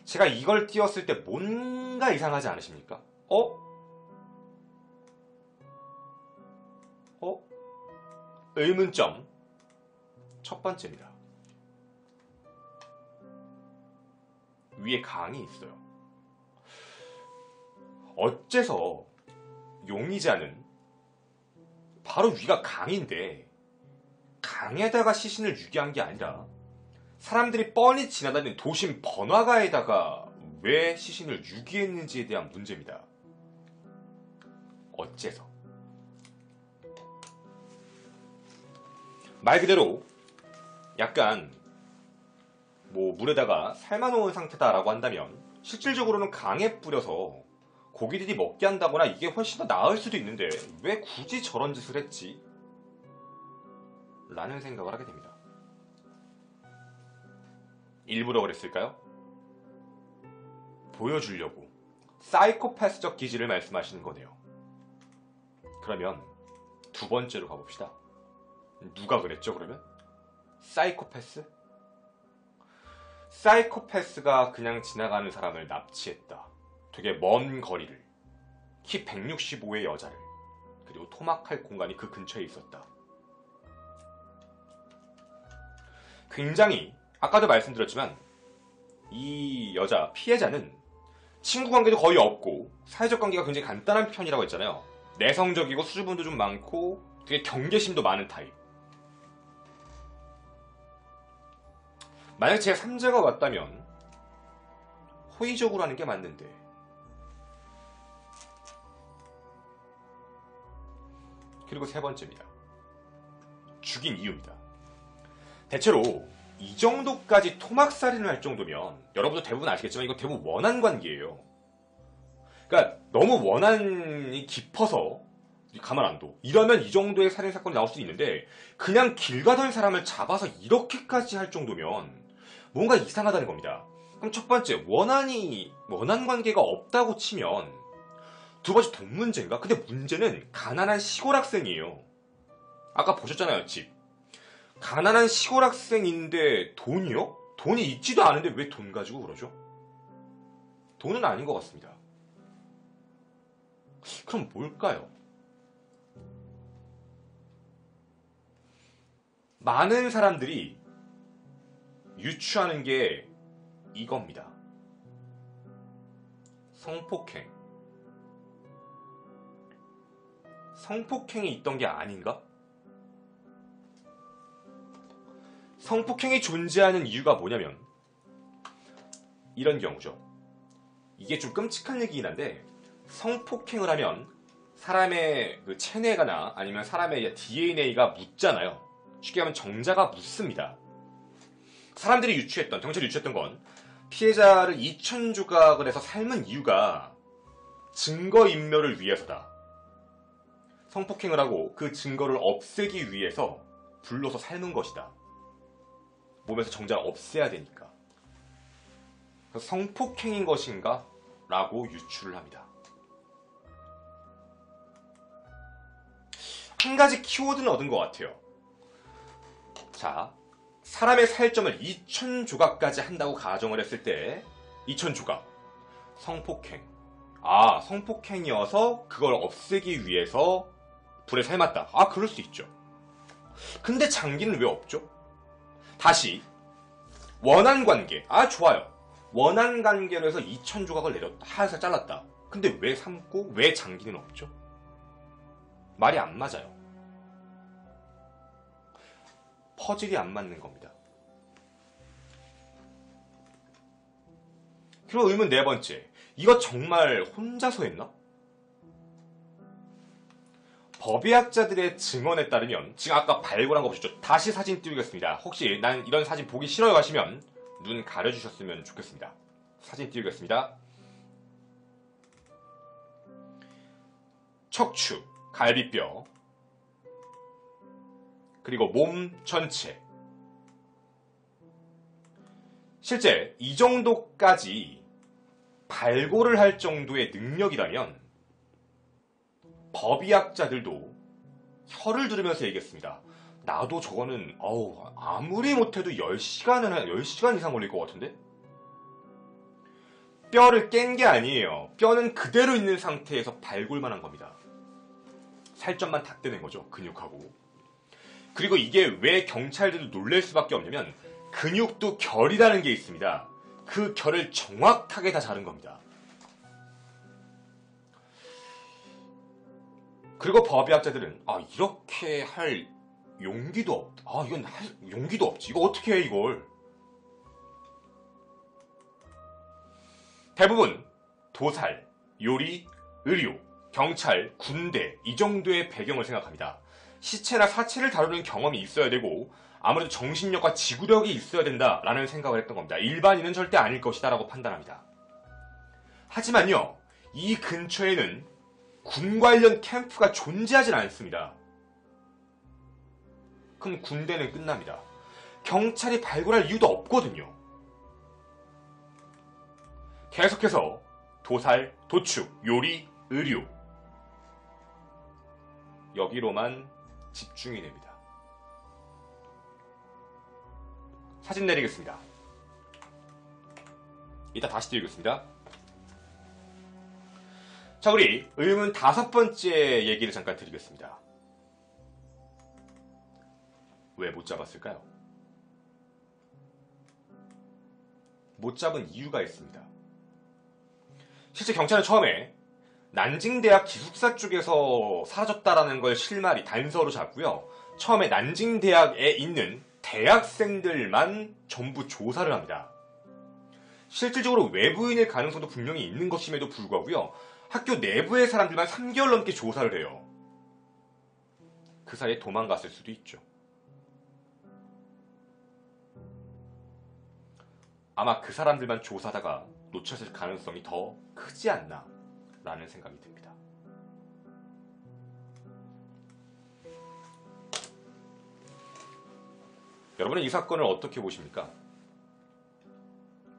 제가 이걸 띄웠을 때 뭔가 이상하지 않으십니까? 의문점. 첫 번째입니다. 위에 강이 있어요. 어째서 용의자는 바로 위가 강인데 강에다가 시신을 유기한 게 아니라 사람들이 뻔히 지나다니는 도심 번화가에다가 왜 시신을 유기했는지에 대한 문제입니다. 어째서? 말 그대로 약간 물에다가 삶아놓은 상태다라고 한다면 실질적으로는 강에 뿌려서 고기들이 먹게 한다거나 이게 훨씬 더 나을 수도 있는데 왜 굳이 저런 짓을 했지? 라는 생각을 하게 됩니다. 일부러 그랬을까요? 보여주려고 사이코패스적 기질을 말씀하시는 거네요. 그러면 두 번째로 가봅시다. 누가 그랬죠 그러면? 사이코패스? 사이코패스가 그냥 지나가는 사람을 납치했다. 되게 먼 거리를. 키 165의 여자를. 그리고 토막할 공간이 그 근처에 있었다. 굉장히 아까도 말씀드렸지만 이 여자 피해자는 친구 관계도 거의 없고 사회적 관계가 굉장히 간단한 편이라고 했잖아요. 내성적이고 수줍음도 좀 많고 되게 경계심도 많은 타입. 만약 제가 삼자가 왔다면 호의적으로 하는 게 맞는데 그리고 세 번째입니다. 죽인 이유입니다. 대체로 이 정도까지 토막살인을 할 정도면 여러분도 대부분 아시겠지만 이거 대부분 원한 관계예요. 그러니까 너무 원한이 깊어서 가만 안 둬. 이러면 이 정도의 살인사건이 나올 수도 있는데 그냥 길 가던 사람을 잡아서 이렇게까지 할 정도면 뭔가 이상하다는 겁니다. 그럼 첫 번째, 원한 관계가 없다고 치면 두 번째 돈 문제인가? 근데 문제는 가난한 시골 학생이에요. 아까 보셨잖아요, 집. 가난한 시골 학생인데 돈이요? 돈이 있지도 않은데 왜 돈 가지고 그러죠? 돈은 아닌 것 같습니다. 그럼 뭘까요? 많은 사람들이 유추하는 게 이겁니다. 성폭행. 성폭행이 있던 게 아닌가? 성폭행이 존재하는 이유가 뭐냐면 이런 경우죠. 이게 좀 끔찍한 얘기긴 한데 성폭행을 하면 사람의 그 체내가나 아니면 사람의 DNA가 묻잖아요. 쉽게 하면 정자가 묻습니다. 사람들이 경찰이 유추했던 건 피해자를 2,000조각을 해서 삶은 이유가 증거인멸을 위해서다. 성폭행을 하고 그 증거를 없애기 위해서 불로서 삶은 것이다. 몸에서 정자를 없애야 되니까. 그래서 성폭행인 것인가? 라고 유추를 합니다. 한 가지 키워드는 얻은 것 같아요. 자, 사람의 살점을 2,000조각까지 한다고 가정을 했을 때 2,000조각. 성폭행. 성폭행이어서 그걸 없애기 위해서 불에 삶았다. 그럴 수 있죠. 근데 장기는 왜 없죠? 다시 원한 관계. 좋아요. 원한 관계로 해서 2,000조각을 내렸다. 하얀살 잘랐다. 근데 왜 삶고 왜 장기는 없죠? 말이 안 맞아요. 퍼즐이 안 맞는 겁니다. 그리고 의문 네 번째. 이거 정말 혼자서 했나? 법의학자들의 증언에 따르면 지금 아까 발굴한 거 보셨죠? 다시 사진 띄우겠습니다. 혹시 난 이런 사진 보기 싫어요 하시면 눈 가려주셨으면 좋겠습니다. 사진 띄우겠습니다. 척추, 갈비뼈, 그리고 몸 전체. 실제 이 정도까지 발굴을 할 정도의 능력이라면 법의학자들도 혀를 두르면서 얘기했습니다. 나도 저거는 아무리 못해도 10시간 이상 걸릴 것 같은데? 뼈를 깬 게 아니에요. 뼈는 그대로 있는 상태에서 발굴만 한 겁니다. 살점만 닦아낸 거죠. 근육하고. 그리고 이게 왜 경찰들도 놀랄 수밖에 없냐면 근육도 결이라는 게 있습니다. 그 결을 정확하게 다 자른 겁니다. 그리고 법의학자들은 이렇게 할 용기도 없다. 이건 할 용기도 없지. 이거 어떻게 해 이걸. 대부분 도살, 요리, 의료, 경찰, 군대 이 정도의 배경을 생각합니다. 시체나 사체를 다루는 경험이 있어야 되고 아무래도 정신력과 지구력이 있어야 된다라는 생각을 했던 겁니다. 일반인은 절대 아닐 것이다 라고 판단합니다. 하지만요, 이 근처에는 군 관련 캠프가 존재하진 않습니다. 그럼 군대는 끝납니다. 경찰이 발굴할 이유도 없거든요. 계속해서 도살, 도축, 요리, 의료 여기로만 집중이 됩니다. 사진 내리겠습니다. 이따 다시 드리겠습니다. 자, 우리 의문 5번째 얘기를 잠깐 드리겠습니다. 왜 못 잡았을까요? 못 잡은 이유가 있습니다. 실제 경찰은 처음에 난징대학 기숙사 쪽에서 사라졌다라는 걸 실마리 단서로 잡고요. 처음에 난징대학에 있는 대학생들만 전부 조사를 합니다. 실질적으로 외부인의 가능성도 분명히 있는 것임에도 불구하고요. 학교 내부의 사람들만 3개월 넘게 조사를 해요. 그 사이에 도망갔을 수도 있죠. 아마 그 사람들만 조사하다가 놓쳤을 가능성이 더 크지 않나 라는 생각이 듭니다. 여러분은 이 사건을 어떻게 보십니까?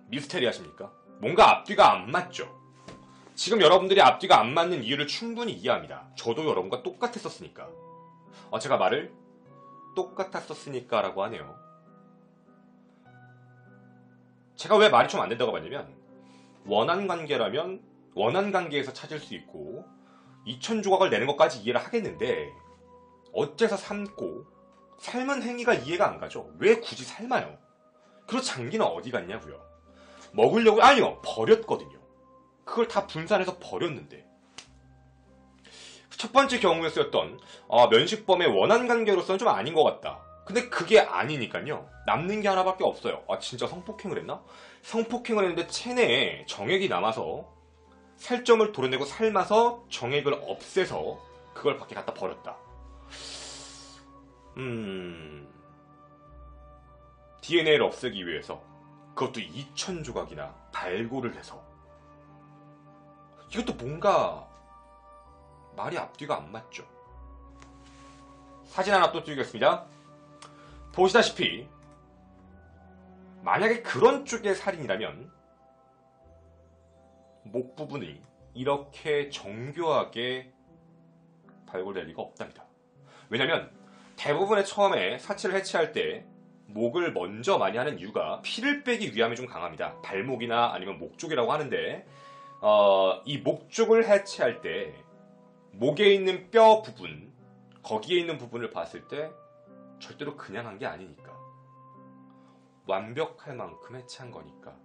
미스테리하십니까? 뭔가 앞뒤가 안 맞죠? 지금 여러분들이 앞뒤가 안 맞는 이유를 충분히 이해합니다. 저도 여러분과 똑같았었으니까. 제가 말을 똑같았었으니까 라고 하네요. 제가 왜 말이 좀 안 된다고 봤냐면 원한 관계라면 원한 관계에서 찾을 수 있고 2000조각을 내는 것까지 이해를 하겠는데 어째서 삶고 삶은 행위가 이해가 안 가죠. 왜 굳이 삶아요? 그리고 장기는 어디 갔냐고요. 먹으려고 아니요. 버렸거든요. 그걸 다 분산해서 버렸는데 첫 번째 경우에 쓰였던 면식범의 원한 관계로서는 좀 아닌 것 같다. 근데 그게 아니니까요. 남는 게 하나밖에 없어요. 진짜 성폭행을 했나? 성폭행을 했는데 체내에 정액이 남아서 살점을 도려내고 삶아서 정액을 없애서 그걸 밖에 갖다 버렸다. DNA를 없애기 위해서 그것도 2000조각이나 발굴을 해서 이것도 뭔가 말이 앞뒤가 안 맞죠. 사진 하나 또 띄우겠습니다. 보시다시피 만약에 그런 쪽의 살인이라면 목 부분이 이렇게 정교하게 발굴될 리가 없답니다. 왜냐면 대부분의 처음에 사체를 해체할 때 목을 먼저 많이 하는 이유가 피를 빼기 위함이 좀 강합니다. 발목이나 아니면 목 쪽이라고 하는데 이 목 쪽을 해체할 때 목에 있는 뼈 부분, 거기에 있는 부분을 봤을 때 절대로 그냥 한 게 아니니까. 완벽할 만큼 해체한 거니까.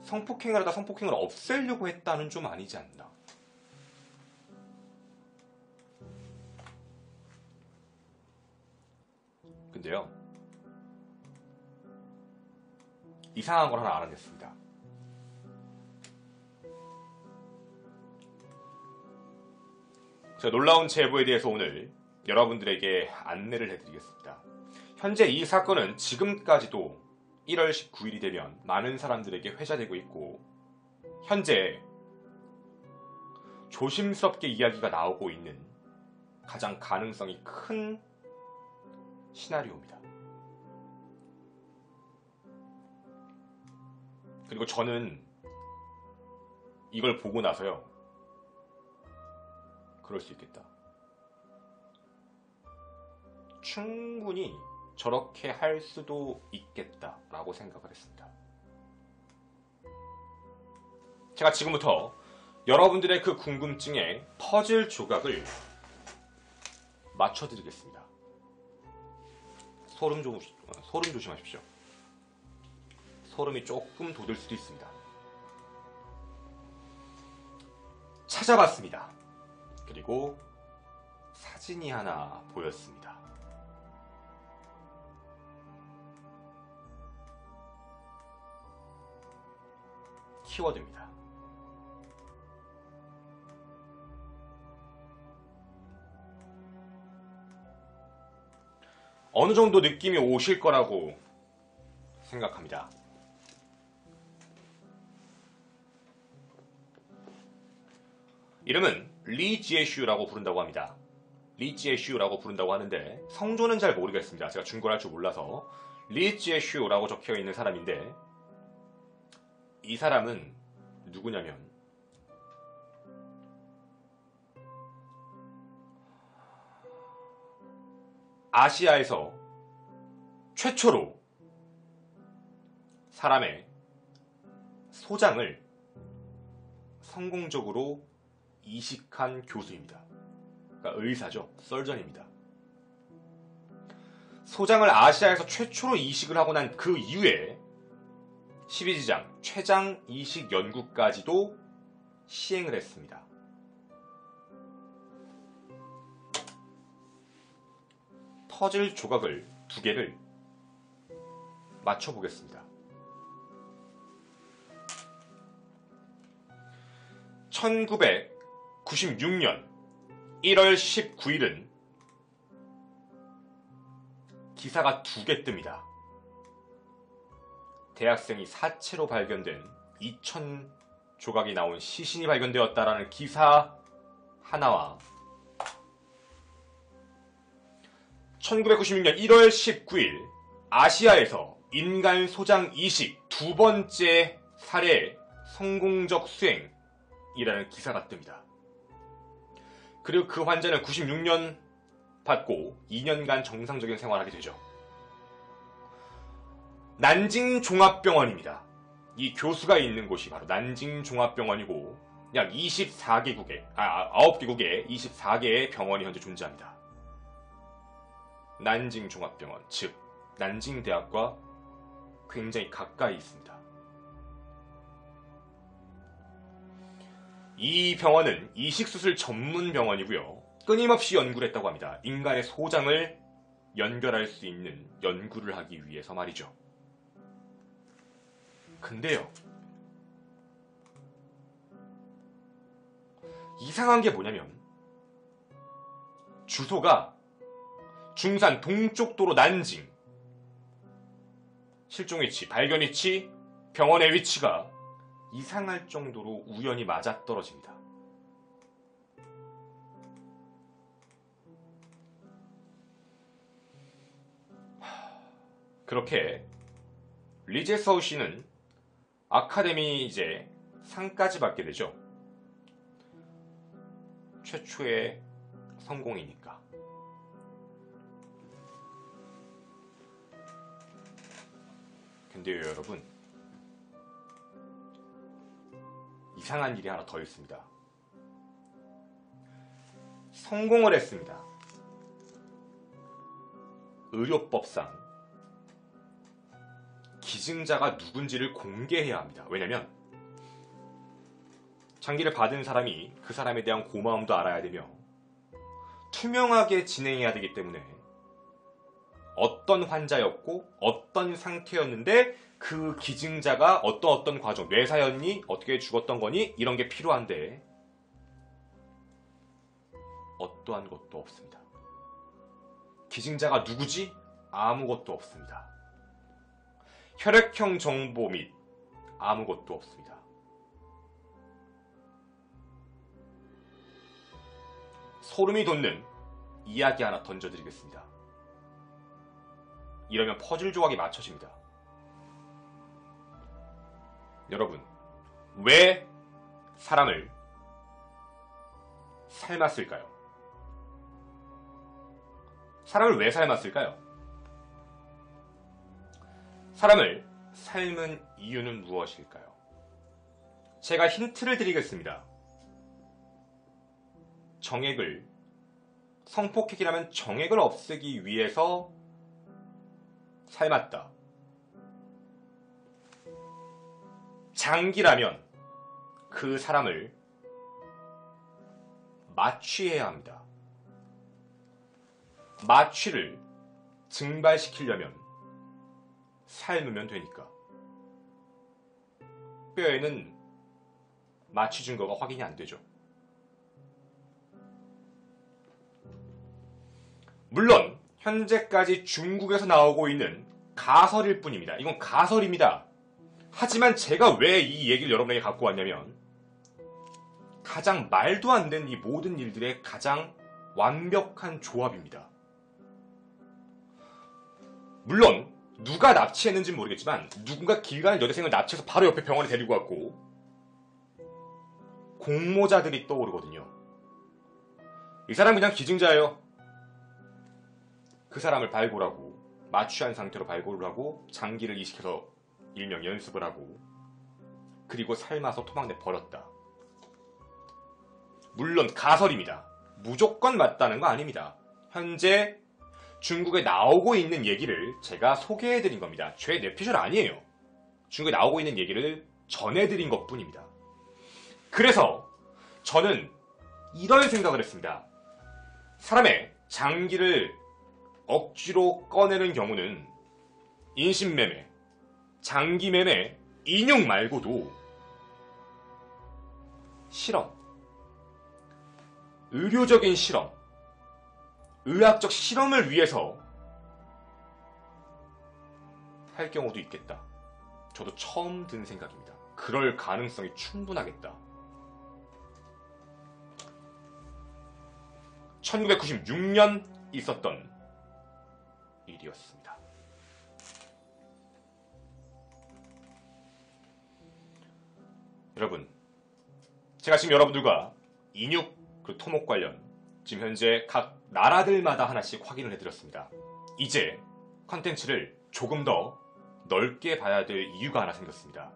성폭행을 하다 성폭행을 없애려고 했다는 좀 아니지 않나. 근데요, 이상한 걸 하나 알아냈습니다. 자, 놀라운 제보에 대해서 오늘 여러분들에게 안내를 해드리겠습니다. 현재 이 사건은 지금까지도 1월 19일이 되면 많은 사람들에게 회자되고 있고 현재 조심스럽게 이야기가 나오고 있는 가장 가능성이 큰 시나리오입니다. 그리고 저는 이걸 보고 나서요, 그럴 수 있겠다. 충분히 저렇게 할 수도 있겠다라고 생각을 했습니다. 제가 지금부터 여러분들의 그 궁금증에 퍼즐 조각을 맞춰드리겠습니다. 소름 조심하십시오. 소름이 조금 돋을 수도 있습니다. 찾아봤습니다. 그리고 사진이 하나 보였습니다. 키워드입니다. 어느 정도 느낌이 오실 거라고 생각합니다. 이름은 리지에슈라고 부른다고 합니다. 리지에슈라고 부른다고 하는데 성조는 잘 모르겠습니다. 제가 중국어를 할 줄 몰라서. 리지에슈라고 적혀 있는 사람인데 이 사람은 누구냐면 아시아에서 최초로 사람의 소장을 성공적으로 이식한 교수입니다. 그러니까 의사죠. 설전입니다. 소장을 아시아에서 최초로 이식을 하고 난 그 이후에 12지장 췌장 이식 연구까지도 시행을 했습니다. 퍼즐 조각을 2개를 맞춰보겠습니다. 1996년 1월 19일은 기사가 2개 뜹니다. 대학생이 사체로 발견된 2000 조각이 나온 시신이 발견되었다라는 기사 하나와 1996년 1월 19일 아시아에서 인간 소장 이식 2번째 사례 성공적 수행이라는 기사가 뜹니다. 그리고 그 환자는 96년 받고 2년간 정상적인 생활을 하게 되죠. 난징 종합병원입니다. 이 교수가 있는 곳이 바로 난징 종합병원이고 약 24개국에 9개국에 24개의 병원이 현재 존재합니다. 난징 종합병원, 즉 난징 대학과 굉장히 가까이 있습니다. 이 병원은 이식수술 전문 병원이고요. 끊임없이 연구를 했다고 합니다. 인간의 소장을 연결할 수 있는 연구를 하기 위해서 말이죠. 근데요, 이상한 게 뭐냐면 주소가 중산 동쪽 도로 난징, 실종 위치, 발견 위치, 병원의 위치가 이상할 정도로 우연히 맞아떨어집니다. 그렇게 리제서우 씨는 아카데미 이제 상까지 받게 되죠. 최초의 성공이니까. 근데요, 여러분, 이상한 일이 하나 더 있습니다. 성공을 했습니다. 의료법상 기증자가 누군지를 공개해야 합니다. 왜냐면 장기를 받은 사람이 그 사람에 대한 고마움도 알아야 되며 투명하게 진행해야 되기 때문에 어떤 환자였고 어떤 상태였는데 그 기증자가 어떤 과정, 뇌사였니? 어떻게 죽었던 거니? 이런 게 필요한데 어떠한 것도 없습니다. 기증자가 누구지? 아무것도 없습니다. 혈액형 정보 및 아무것도 없습니다. 소름이 돋는 이야기 하나 던져드리겠습니다. 이러면 퍼즐 조각이 맞춰집니다. 여러분, 왜 사람을 삶았을까요? 사람을 왜 삶았을까요? 사람을 삶은 이유는 무엇일까요? 제가 힌트를 드리겠습니다. 성폭행이라면 정액을 없애기 위해서 삶았다. 장기라면 그 사람을 마취해야 합니다. 마취를 증발시키려면 삶으면 되니까. 뼈에는 마취 증거가 확인이 안 되죠. 물론 현재까지 중국에서 나오고 있는 가설일 뿐입니다. 이건 가설입니다. 하지만 제가 왜 이 얘기를 여러분에게 갖고 왔냐면 가장 말도 안 되는 이 모든 일들의 가장 완벽한 조합입니다. 물론 누가 납치했는지는 모르겠지만 누군가 길 가는 여대생을 납치해서 바로 옆에 병원에 데리고 왔고 공모자들이 떠오르거든요. 이 사람 그냥 기증자예요. 그 사람을 발굴하고 마취한 상태로 발굴을 하고 장기를 이식해서 일명 연습을 하고 그리고 삶아서 토막내 버렸다. 물론 가설입니다. 무조건 맞다는 거 아닙니다. 현재 중국에 나오고 있는 얘기를 제가 소개해드린 겁니다. 제 뇌피셜 아니에요. 중국에 나오고 있는 얘기를 전해드린 것뿐입니다. 그래서 저는 이런 생각을 했습니다. 사람의 장기를 억지로 꺼내는 경우는 인신매매, 장기매매, 인용 말고도 실험, 의료적인 실험, 의학적 실험을 위해서 할 경우도 있겠다. 저도 처음 든 생각입니다. 그럴 가능성이 충분하겠다. 1996년 있었던 일이었습니다. 여러분, 제가 지금 여러분들과 인육 그 토목 관련 지금 현재 각 나라들마다 하나씩 확인을 해드렸습니다. 이제 컨텐츠를 조금 더 넓게 봐야 될 이유가 하나 생겼습니다.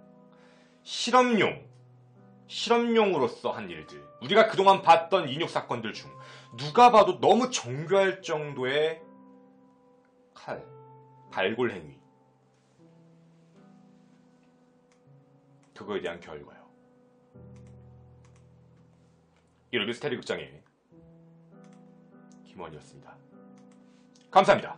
실험용으로서 한 일들, 우리가 그동안 봤던 인육 사건들 중 누가 봐도 너무 정교할 정도의 칼, 발골 행위, 그거에 대한 결과요. 이런 미스테리 극장의 김원이었습니다. 감사합니다.